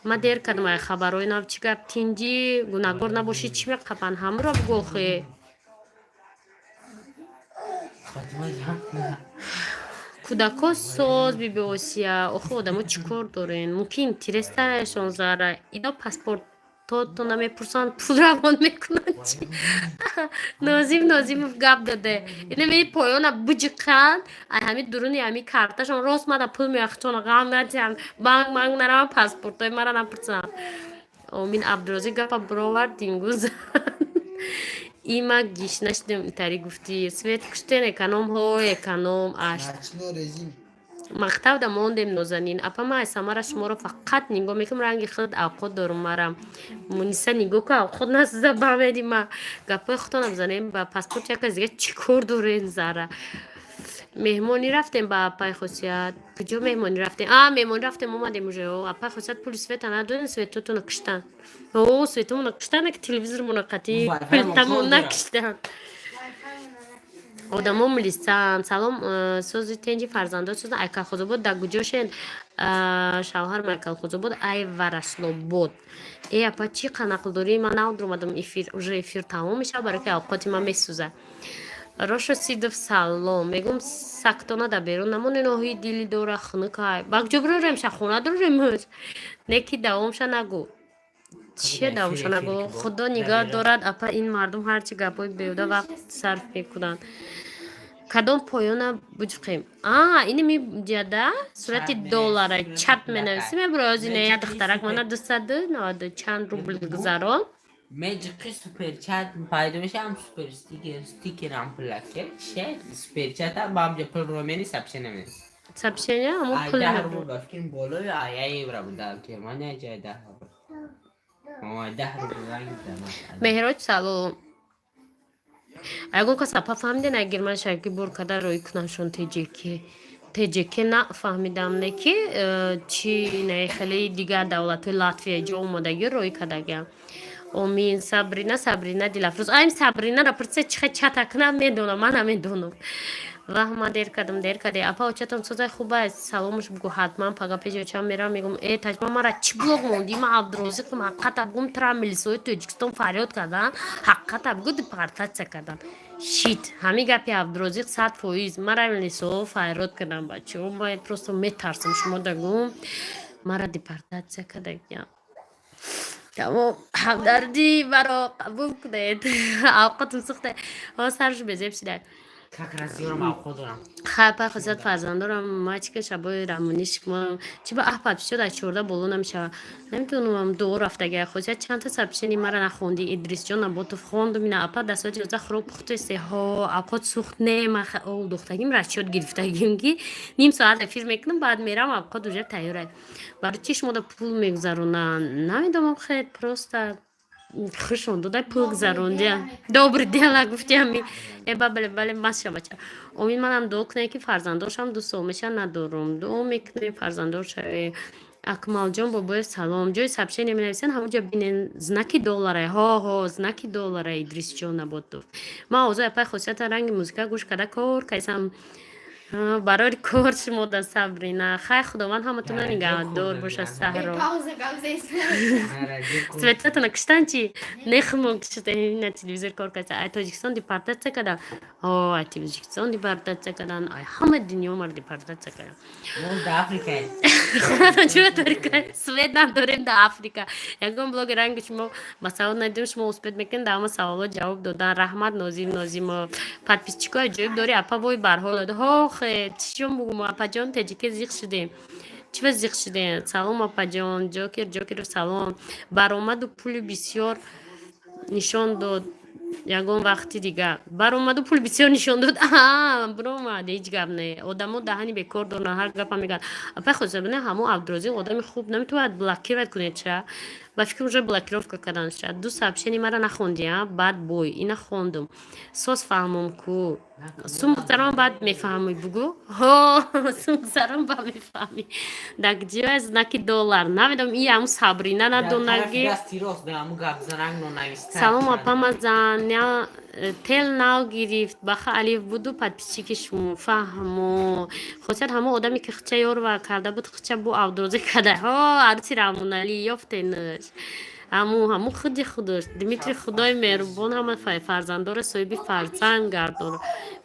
ما دیر کدوم خبرای نو چی گپ تینجی گناهگار نباشی چی میقپن همرا بگوخه فاطمه جان کودکا ساز ببوسیا آخه آدمو چیکار دارین ممکن اینترستشون زاره اینا پاسپورت تو نمیپرسن پول روان میکنن چی نازیم گپ داده اینه می پایان بجکن همین درونی همین کارتشون راست ماده پول میاختون غم ندین بانک نرم پاسپورت های مرا نپرسن امین عبدالرازی گپ برآورد دیمگوز ایما گیش نشدم تاری گفتی سویت کشتن اکنوم ها اکنوم اشت مقطع دا موندم نازنین اپا ما اسمارا شما رو فقط نگاه میکنم رنگ خود اوقات دارم مرم منیسه نگاه که اوقات نسوزه بمیدی ما گپای خودتان بزنیم با پاسپورت یک از دیگه چی کار داره این زاره مهمونی رفتیم با اپای خصیت کجا مهمونی رفتیم مهمونی رفتیم اومدیم اونجا اپای خصیت پول سویت ندارین سویتو نکشتن سویتو نکشتن که تلویزیون منقطی فیلتمون نکشتن آدمام لیستم سلام سوزی تنجی فرزندات شدن ایکل خدا بود در گجاشن شوهر میکل خدا بود ای ورشلو بود ای اپا چی قنقل داری من نود اومدم افیر تمام میشه برای که اوقاتی من میسوزه روشو سیدف سلام میگم سکتانا در بیرون نمونه نهی دیلی داره خونه که باق جبرو رمشه خونه دارم نکی دوامشه نگو چیه دوامشه نگو خدا نگاه دارد اپا این مردم هرچی گپای بیوده وقت صرف میکنن کدام پایان بجقیم اینی می جده صورت دلاره چت می نویسیم ابراز اینه یا دخترک منه 290 چند روبل گذاران مجقی سوپر چت پایده میشه هم سوپر ستیکر هم پلاکه شه سوپر چت هم با هم جا پل رومینی سبشه نمیده سبشنه همون آی پول ده نبود رو بفکرین بولوی آیه برا بودم که من نه جای 10 رو 10 رو بودم مهراج سلام اگه کس اپا فهمیده نگیر من شرکی بور کده روی کنشون تجیکی نه فهمیدم نه که چی نه خیلی دیگه دولت لاتویه جا اومدگی روی کدگه امین صبرینا دیلافروز ایم صبرینا را پرسه چه کنم میدونم من نمیدونم و ما دیر کده اپا چتون سوزای خوبه سلامش بگو حتما پگا پیجو چم میرم میگم ای تجمع مرا چی بلوگ موندی ما عبدالروزی که حقیقت بگم ترا ملیسوی توجیکستان فریاد کردن حقیقت بگو دیپارتات کردن شیت همین گپی عبدالروزی 100% مرا ملیسو فریاد کردن بچه ما پروستو میترسم شما دگم مرا دیپارتات کردن تمام همدردی مرا قبول کنید اوقات سخته سرش بزیب شده کاکراسیورم اوقات دارم خب خواست فرزندارم ما چی که شبای رمونیش ما چی با احباب شد از چورده بلو نمیشه نمیتونم دو رفته گه خواست چند تا سبشنی مرا نخوندی ادریس جان با تو خوندم این اپا دستا جوزه خروب پخته سه ها اوقات سوخت نه ما او دختگیم رشید گرفتگیم که نیم ساعت افیر میکنم بعد میرم اوقات دوجه تیاره برای چیش مده پول میگذارونن نمیدونم خیلی پروسته خوشم داده پول گذرونده добрый دل گفتی همی بله ماشه بچه امید منم دو کنه که فرزنداشم دو سومشه ندارم دو میکنه فرزنداش اکمال جان بابای سلام جای سبشه نمی نویسن همونجا بینن زنکی دلاره ها زنکی دلاره ادریس جان نبود ما اوضاع پای خصوصیت رنگ موزیکا گوش کده کار کیسم برای کار شما در صبرینا خیلی خداوند همتون نگه دار باشه سهرا سویتتون کشتن چی نخمون کشته این تلویزیون کار کرده ای تاجیکستان دیپارتات کردن ای تاجیکستان دیپارتات کردن ای همه دنیا مر دیپارتات کردن اون در آفریقای خدا چرا داری سوید نداریم در آفریقا یکم بلاگ رنگ شما مثلا ندیم شما اسپید میکن دام سوالات جواب دادن رحمت نازیم پادپیسچیکای جواب داری اپا وای برحال ها خیلی چیم بگم اپا جان تاجیک زیخ شدیم چی و زیخ شده سلام اپا جان جوکر سلام برآمد و پول بسیار نشان داد یگان وقتی دیگه برآمد و پول بسیار نشان داد برآمد هیچ گپ نه آدمو دهنی بیکار دارن هر گپ میگن اپا خود نه همو عبدالرازی آدم خوب نمیتونه بلاکیر کنه چرا با فکر اونجا بلاکیروف کردن شد دو سابشنی مرا نخوندی بعد بوی اینا خوندم سوس فهمم کو сумгзарон баъд мефаҳмӣ бугӯ. Ҳо, сумгзарон ба мефаҳмӣ. Дар ҷоя знаки доллар. Намедонам ин ҳамун Сабрина надонаги. Салом апамазан. Тел нав гирифт. Баха алиф буду подписчики шумо. Фаҳмо. Хосият ҳамо одаме ки хича ёрва карда буд хича бу авдурӯзӣ када. Ҳо, арси Рамоналӣ ёфтенаш. ҳамун худи худош Димитрий худои меҳрубон ҳама фарзанддора соҳиби фарзанд гардон.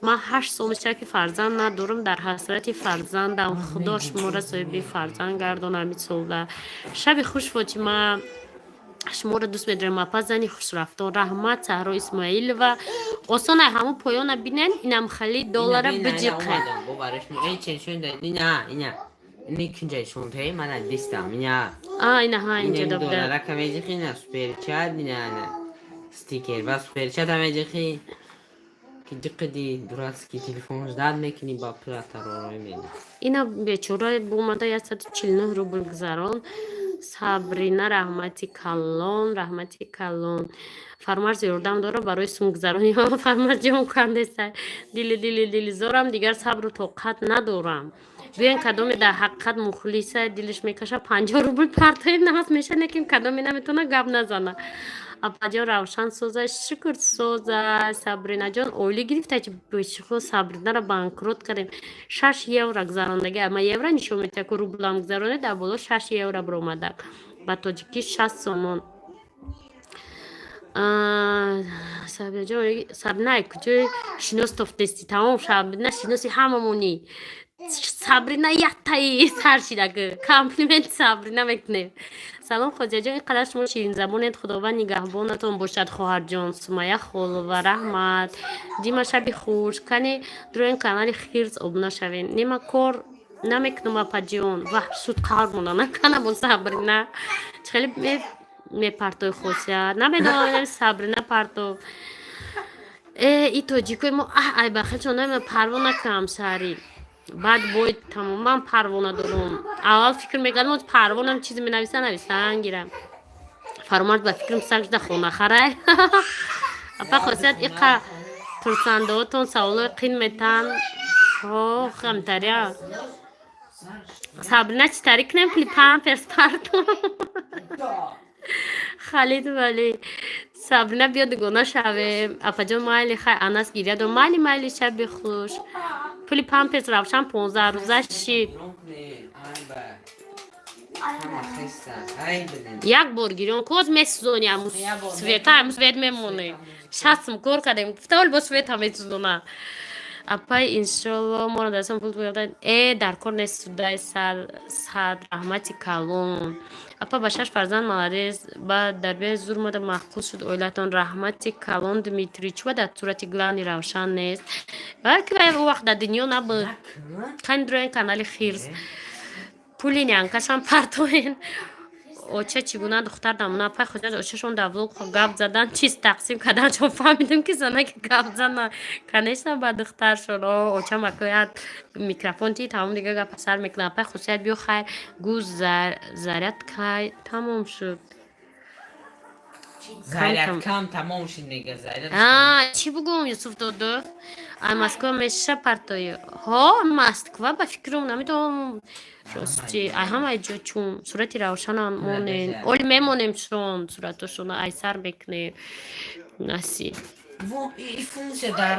Ман 8 сол мешава ки фарзанд надорам. Дар ҳасрати фарзандам. Худо шуморо соҳиби фарзанд гардон амисолда. Шаби хуш Фотима. шуморо дӯст медорем. Апа зани хушрафтон. Раҳмат Саҳро Исмоилова. Осона ҳамун поёна бинен. Инам хали доллара биҷиқен. Ini ikinci şuntayı bana distam ya. Ина ҳа инҷо Yine dabda. dolara kamecik yine süper chat yine sticker ve süper chat amecik ki ciddi duraski telefon zad mekini ba plata roymen. Ина бечора бумада 149 рубл гузарон. Сабрина раҳмати калон. Фармарз ёрдам дора барои сумгзарони фармарз ҷон кандеса. Дили зорам дигар сабру тоқат надорам. Биён кадоме дар ҳақиқат мухлиса дилиш мекаша 50 рубл партои намаз мешане ки кадоме наметона гап назана. Апаҷон равшан соза шукр соза. Сабринаҷон оилӣ гирифта ки бешухо Сабринаро банкрот кардем. 6 евро гузарондагӣ. Ама евро нишон метавад ки рублам гузароне дар боло 6 евро биромада. Ба тоҷикӣ 60 сомон. Сабрина куҷои шинос тофтести тамом Сабрина шиноси ҳамамонӣ. Сабрина яттаи саршидаги комплимент Сабрина мекунем. Салом хоҷаҷон ин қадар шумо ширин забонед. Худованд нигаҳбонатон бошад хоҳарҷон. Сумайя холова раҳмат. Дима шаби хуш. Кане дуроин канали хирс обуна шавен. Нема кор намекунам апаҷон. Ваҳ шуд қавр монда накана бо Сабрина. Чхели мепартои хосият. Намедонам Сабрина парто. И тоҷикои мо ай бахелшон намедонам парво накунам сари. Баъд бой тамоман парвона дорум. Аввал фикр мекардам парвонам чизе менависан гирам. Фармард ба фикрам сагда хона харай. Апа хосият иқа турсандаотон саволои қин метан. Ҳо хамтария. Сабрина чӣ тари кунем кли памперс парто. Халид вали. Сабрина биё дугона шавем. Апаҷон майли хай анас гирия дорм. Майли шаби хуш. Пули памперс равшан 15 рӯза шид. Як бор гирён коз месузони амус света амус свет мемоне. 60 сум кор кардем. Гуфтавол бо света месузона. Апай иншалло моро дастам пул гуфтад дар кор несудай сад раҳмати калон. Апа ба 6 фарзанд маладес. Ба дарбияи зур мода маҳқул шуд оилатон. Раҳмати калон Дмитрий чува дар сурати глани равшан нест. Балки о вақт дар дунё набуд. Кани дуроин канали хирс. Пули нянкашам партоен. Оча чӣ гуна духтар дамона апай хоҷаҷ очашон дар влог гап задан чиз тақсим кардан чон фаҳмидем ки занаки гап зана конечно ба духтаршон оча макояд микрофон ти тамом дига гапа сар мекунад апай хусият биё хайр гӯ зарядкай тамом шуд. Зарядкам тамом шуд мега заряд. Чӣ бугум Юсуф доду? Ай Москва мешаша партои. Ҳо Москва ба фикрам намедонам. Рости ай ҳамаи ҷо чун сурати равшанам монен. Оли мемонем шон суратошона ай сар мекунем. Наси. Во и функсия дар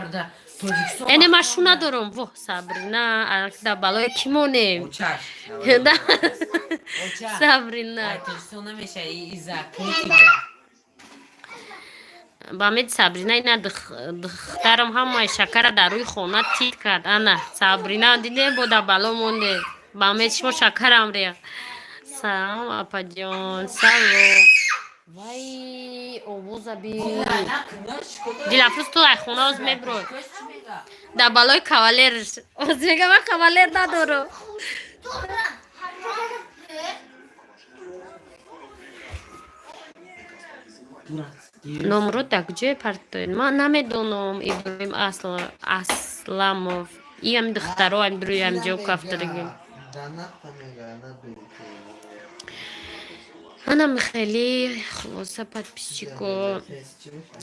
Тоҷикистон. Эне машина дорам. Во Сабрина да балои ки монем. Очаш. Сабрина. Тоҷикистон намеша иза критика. Ба мед Сабрина ина духтарам ҳамаи шакара дар рӯи хона тит кард. Ана Сабрина дидем бо да бало монде. Ба мед шумо шакарам ре. Салом апаҷон. Салом. Вай овоза би. Дилафрӯз ту ай хона оз меброй. Да балои кавалер. Оз мега ман кавалер надорам. номрот дар куҷое партоед? Ман намедонам. Иброҳим Асламов иам духтароам дуруи амҷо кафтадаги. منم خیلی خلاصه подписчико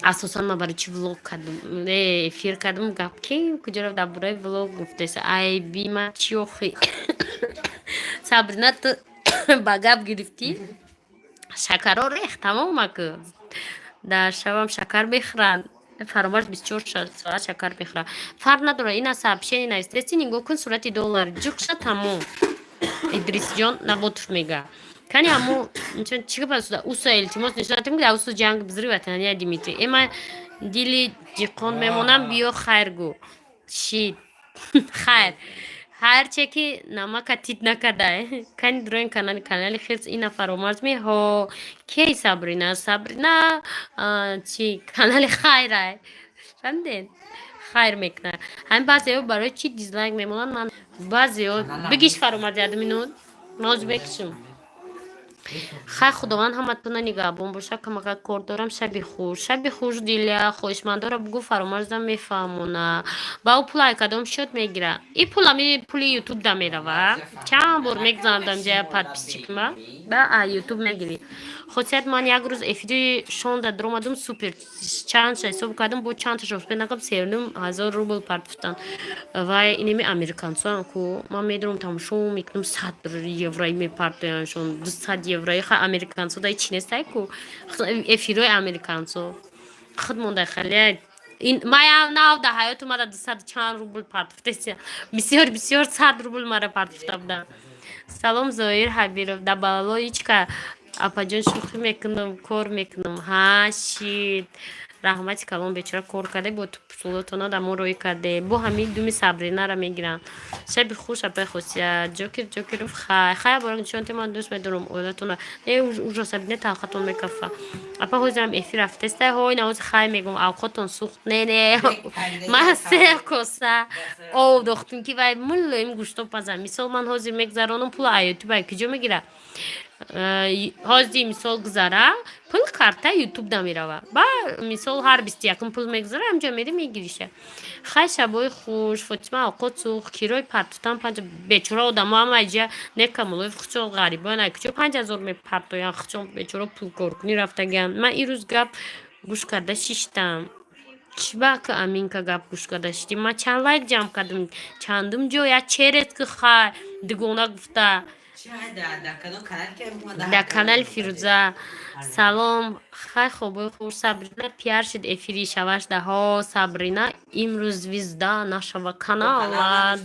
اساسا من برای چی ولوگ کردم افیر کردم گپ کی کجا رو در برای ولوگ گفته ای بی من چی آخی صبرنا تو با گپ گرفتی شکر ها ریخت تمام که در شبم شکر بخورن فرامرز 24 ساعت شکر بخورن فرق نداره این از сообщение на استرسی نگاه کن صورتی دلار جوکشا تمام ادریس جان نبوتف میگه کنی همو چی که پس اوسا التیماس نشانتیم که اوسا جنگ بزری وطنی دیمیتری اما دیلی جیقان میمونم بیو خیر گو شید خیر هر چه که نمک تیت نکده کنی دروین کانال خیلی اینا فرامرز می ها کی صبرینا چی کانال خیره فهمدین خیر میکنه همین بعضی ها برای چی دیزلایک میمونن من بعضی ها بگیش فرامرز یادم اینون ناز بکشم خیر خداوند همتون نگهبان باشه که مگه کار دارم شبی خوش دیله خوشمند داره بگو فرامرزم میفهمونه با او پولای کدام شد میگیره این پول یوتیوب دا میره چند بار میگذاندم جای подписчик ما با یوتیوب میگیری خودت من یک روز افیری شونده درآمدم سوپر چند حساب کردم با چند تا شوخی نگم سیرلم 1000 روبل پرداختن و اینمی امریکانسان کو من میدونم تماشا میکنم 100 یورو میپردازن 200 یورو خا امریکانسو دای چی نیست کو افیرو امریکانسو خود مونده خیلی این ما نه در حیات ما 200 چند روبل پرداخته بسیار 100 روبل مرا پرداخته بودن سلام زایر حبیرов در بالای که اپاجان شوخی میکنم کار میکنم ها شید رحمتی کلام بیچاره کار کرده با پسولاتونا در ما روی کرده با همین دومی صبرینا را میگیرن شب خوش اپا خوشیا جوکر خیر بارم چون من دوست میدارم اولتونا نه اوجا صبرینه طاقتون میکفه اپا خوشم افیر رفتسته های نواز خیر میگم اوقاتون سوخت نه ما سه کوسه او دختم که وای ملیم گوشتو پزم مثال من حاضر میگذرانم پول ایوتیوب ای کجا میگیره ҳозди мисол гузара пул карта ютуб да мерава ба мисол ҳар 21 пул мегузара ҳамҷо мери мегириша хай шабои хуш фотима овқот сух кирои партутан 5 бечора одамо ҳама иҷа некамулои хучол ғарибон ай кучо 5000 мепартоян хучол бечора пулкоркунӣ рафтаган ман ирӯз гап гӯш карда шиштам чиба ки аминка гап гӯш карда шишти ман чанд лайк ҷамъ кардам чандум ҷо як черет ки хай дугона гуфта در کانال فیروزه سلام خیلی خوبه خوش صبرینا پیار شد افیری شوش ده ها صبرینا امروز ویزده نشوه کانال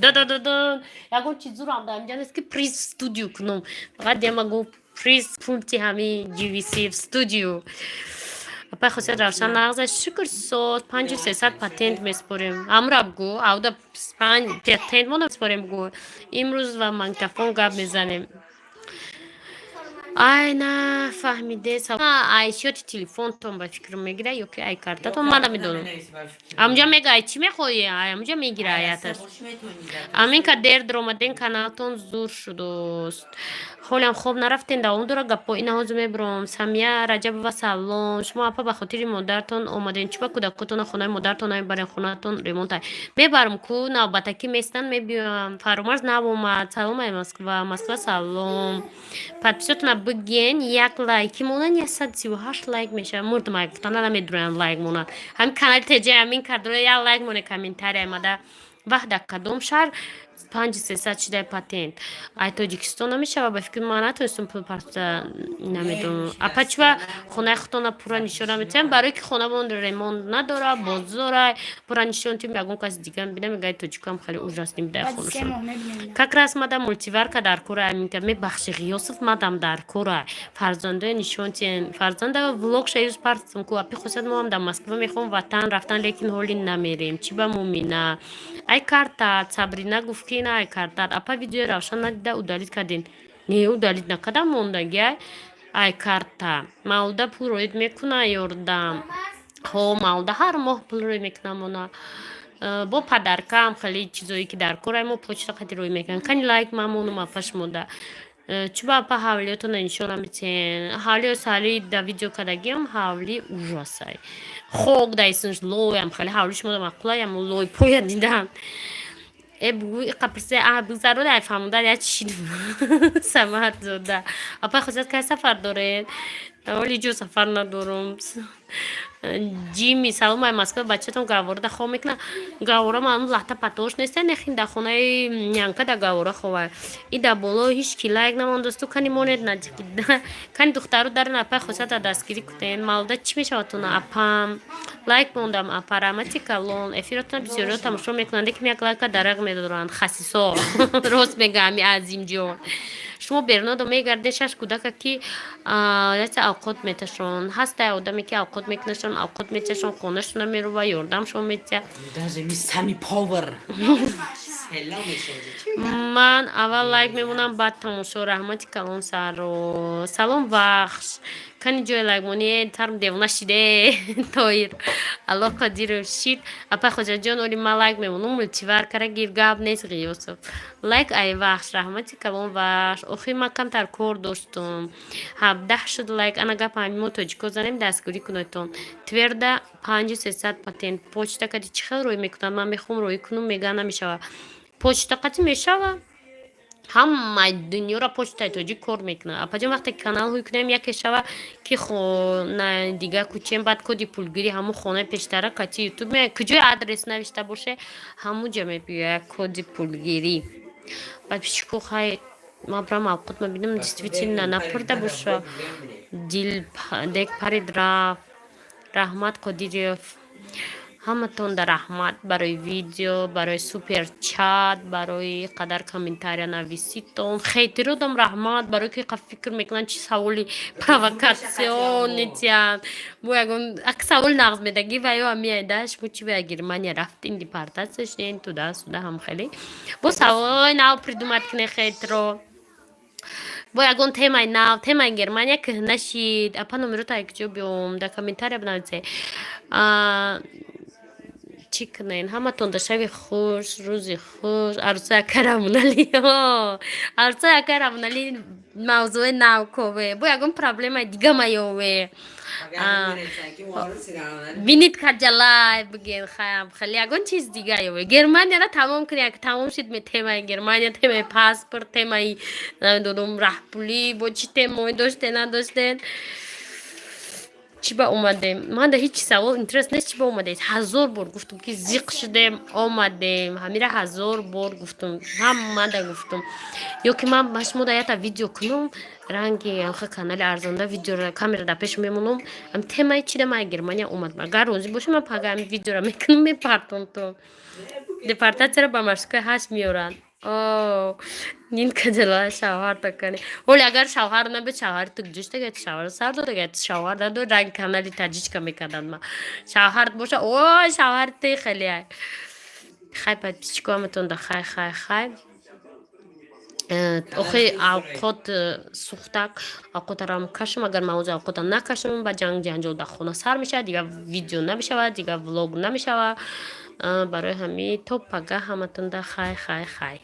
یکون چیزو رو هم دارم جانست که پریز استودیو کنم فقط دیما گو پریز پونتی همی جیویسی استودیو اپا خواستید روشن نغزه شکر سوت 5300 پاتنت میسپوریم امرا بگو او دا پاتنت مونو میسپوریم بگو امروز و منکفون گب میزنیم ای نه فهمیده ای شد تلفن تون با فکر میگیره یا که ای کارتا تون من نمیدونم امجا میگه ای چی میخوایی امجا میگیره ایتش امین که دیر درآمدین کانالتون زور شدوست حالم خوب نرفتین دوام داره گپا این هاوز میبرم سمیه رجب و سلام شما اپا به خاطر مادرتون اومدین چوبا کودکتون خونه مادرتون نمیبرین خونهتون ریمونت میبرم کو نوبتکی میستن میبیام فرامرز نبومد سلام ای مسکو سلام подписчиктон بگین یک لایکی مونن 138 لایک میشه مردم ای گفتن نمیدونن لایک مونن هم کانال تجه همین کردره یا لایک مونه کامنتاری ماده وقت کدوم شهر 5300 شده پاتنت ای تاجیکستان نمیشه و به فکر من نتونستم پول پرسته نمیدونم اپا چوا خونه خودتون پورا نشون میتونم برای که خونه مون ریموند نداره بازاره پورا نشون تیم یکون کسی دیگه میبینه میگه تاجیکم خیلی اجراست نمیده خونشون как раз мадам мультиварка дар кора аминка мебахши ғиёсов мадам дар кора фарзандаи нишонтин фарзанда влог шаюз партам ку апи хусад моам дар москва мехом ватан рафтан лекин ҳоли намерем чи ба мумина ай карта сабрина гуфт ки на ай карта апа видео равшан надида удалит кардин не удалит накада мондагия ай карта малда пулроид мекуна ёрдам ҳо малда ҳар моҳ пулроид мекунам она با پدرکم خیلی چیزایی که در کارای ما پشت خطی روی میکنن کنی لایک ممنونم افش موده چوبا پا حوالیتو نشون میتین حالی سالی دا ویدیو کدگیم حوالی اوجاسای خوک دایسنش لوی هم خیلی حوالیش موده مقلای هم لوی پویا دیدن بگوی قپرسه بگذارو در فهموندن یا چی سمت زده اپا خودت که سفر داره ولی جو سفر ندارم جیمی سلام مای مسکو بچه تون گاوره ده خو میکنه گاوره ما اون لحظه پتوش نیسته نخین ده خونه نیانکه ده گاوره خواه ای ده بولو هیچ کی لایک نماندستو کنی مونید نجکید کنی دخترو دارن اپا خودت دستگیری کتین مالده چی میشه اتونه اپام لایک موندم اپارامتی کلون افیراتون بسیاری تماشا میکننده که میاک لایک درق میدارن خسیسا راست میگم عظیم جون شما برنادو میگرده شش کودک که اوقات میتشون هست آدمی که اوقات میکنشون اوقات میتشون خونشون میرو و یاردمشون میته даже мисами پاور من اول لایک میمونم بعد تماشا رحمتی کلون سر رو سلام بخش کنی جای لایک مونی ترم دیونا شیده تایر الله قدیر شید اپا خوجا جان اولی من لایک میمونم ملچیور کره گیرگاب نیست غیوسف لایک ای بخش رحمتی کلون بخش اخی ما کم تر کور دوستم 17 شد لایک انا گا 5 موتوچیکو زنیم دستگیری کنتون تورده 5300 پاتین پوچتا کدی چخل روی میکنم من میخوام روی کنم میگه نمیشه پوچتا قطی میشه همه دنیا را پشت تاجیک کار میکنه اپا جان وقتی کانال هوی کنیم یکی شوه که خونه دیگه کوچیم بعد کدی پولگیری همون خونه پیشتره کتی یوتیوب می کجای آدرس نوشته باشه همون جا میبیه کدی پولگیری بعد پیش کو خواهی ما برام اوقات مبینم دیستویتین نپرده باشه دیل دیک پرید رحمت قدیریف همتون در رحمت برای ویدیو برای سوپر چات برای قدر کامنتاریا نویسیتون خیلی رو دم رحمت برای که فکر میکنن چی سوالی پرووکاسیون تیان بویگون اک سوال نقض میدگی و یا میادش بچی به گرمانیا رفتین دیپارتاسش این تو دست هم خیلی بو سوال ناو پردومت کنه خیلی رو بویگون تیمای ناو تیمای گرمانیا که نشید اپا نمرو تا یک جو بیوم در کامنتاریا بنویسه چی کنین همتون در شب خوش روزی خوش عروسه کرمونالی عروسه کرمونالی موضوع ناو کوه بو یکم پرابلم دیگه مایوه بینید خجالای بگین خیام خیلی یکم چیز دیگه یوه گرمانیا را تمام کنی که تمام شد می تیمای گرمانیا تیمای پاسپورت تیمای نمیدونم رهپولی با چی تیمای داشته نداشتن چی با اومده من ده هیچ سوال اینترست نیست چی با اومده 1000 بار گفتم که زیق شدم اومدم همیره 1000 بار گفتم هم ده گفتم یا که من باش مدت ویدیو کنم رنگی آخه کانال ارزنده ویدیو را کامera دا پیش میمونم ام تمای چی ده ما گرمانیا اومد اگر روزی باشه من پاگام ویدیو را میکنم میپارتون تو دیپارتات چرا با مرسکه هاش میورن نین کجلا شوهر تکنی ولی اگر شوهر نبود شوهر تو جوشته گه شوهر سر داده گه شوهر دادو رنگ کانالی ترجیح کمی کردن ما شوهر باشه شوهر تی خیلی های خیلی باید پیچکو همتون ده خیلی اخی اوقات سوختک اوقات رام کشم اگر موضوع اوقات نکشم با جنجال در خونه سر میشه دیگه ویدیو نمیشه دیگه ولاگ نمیشه برای همین تو پگه همتون ده خیلی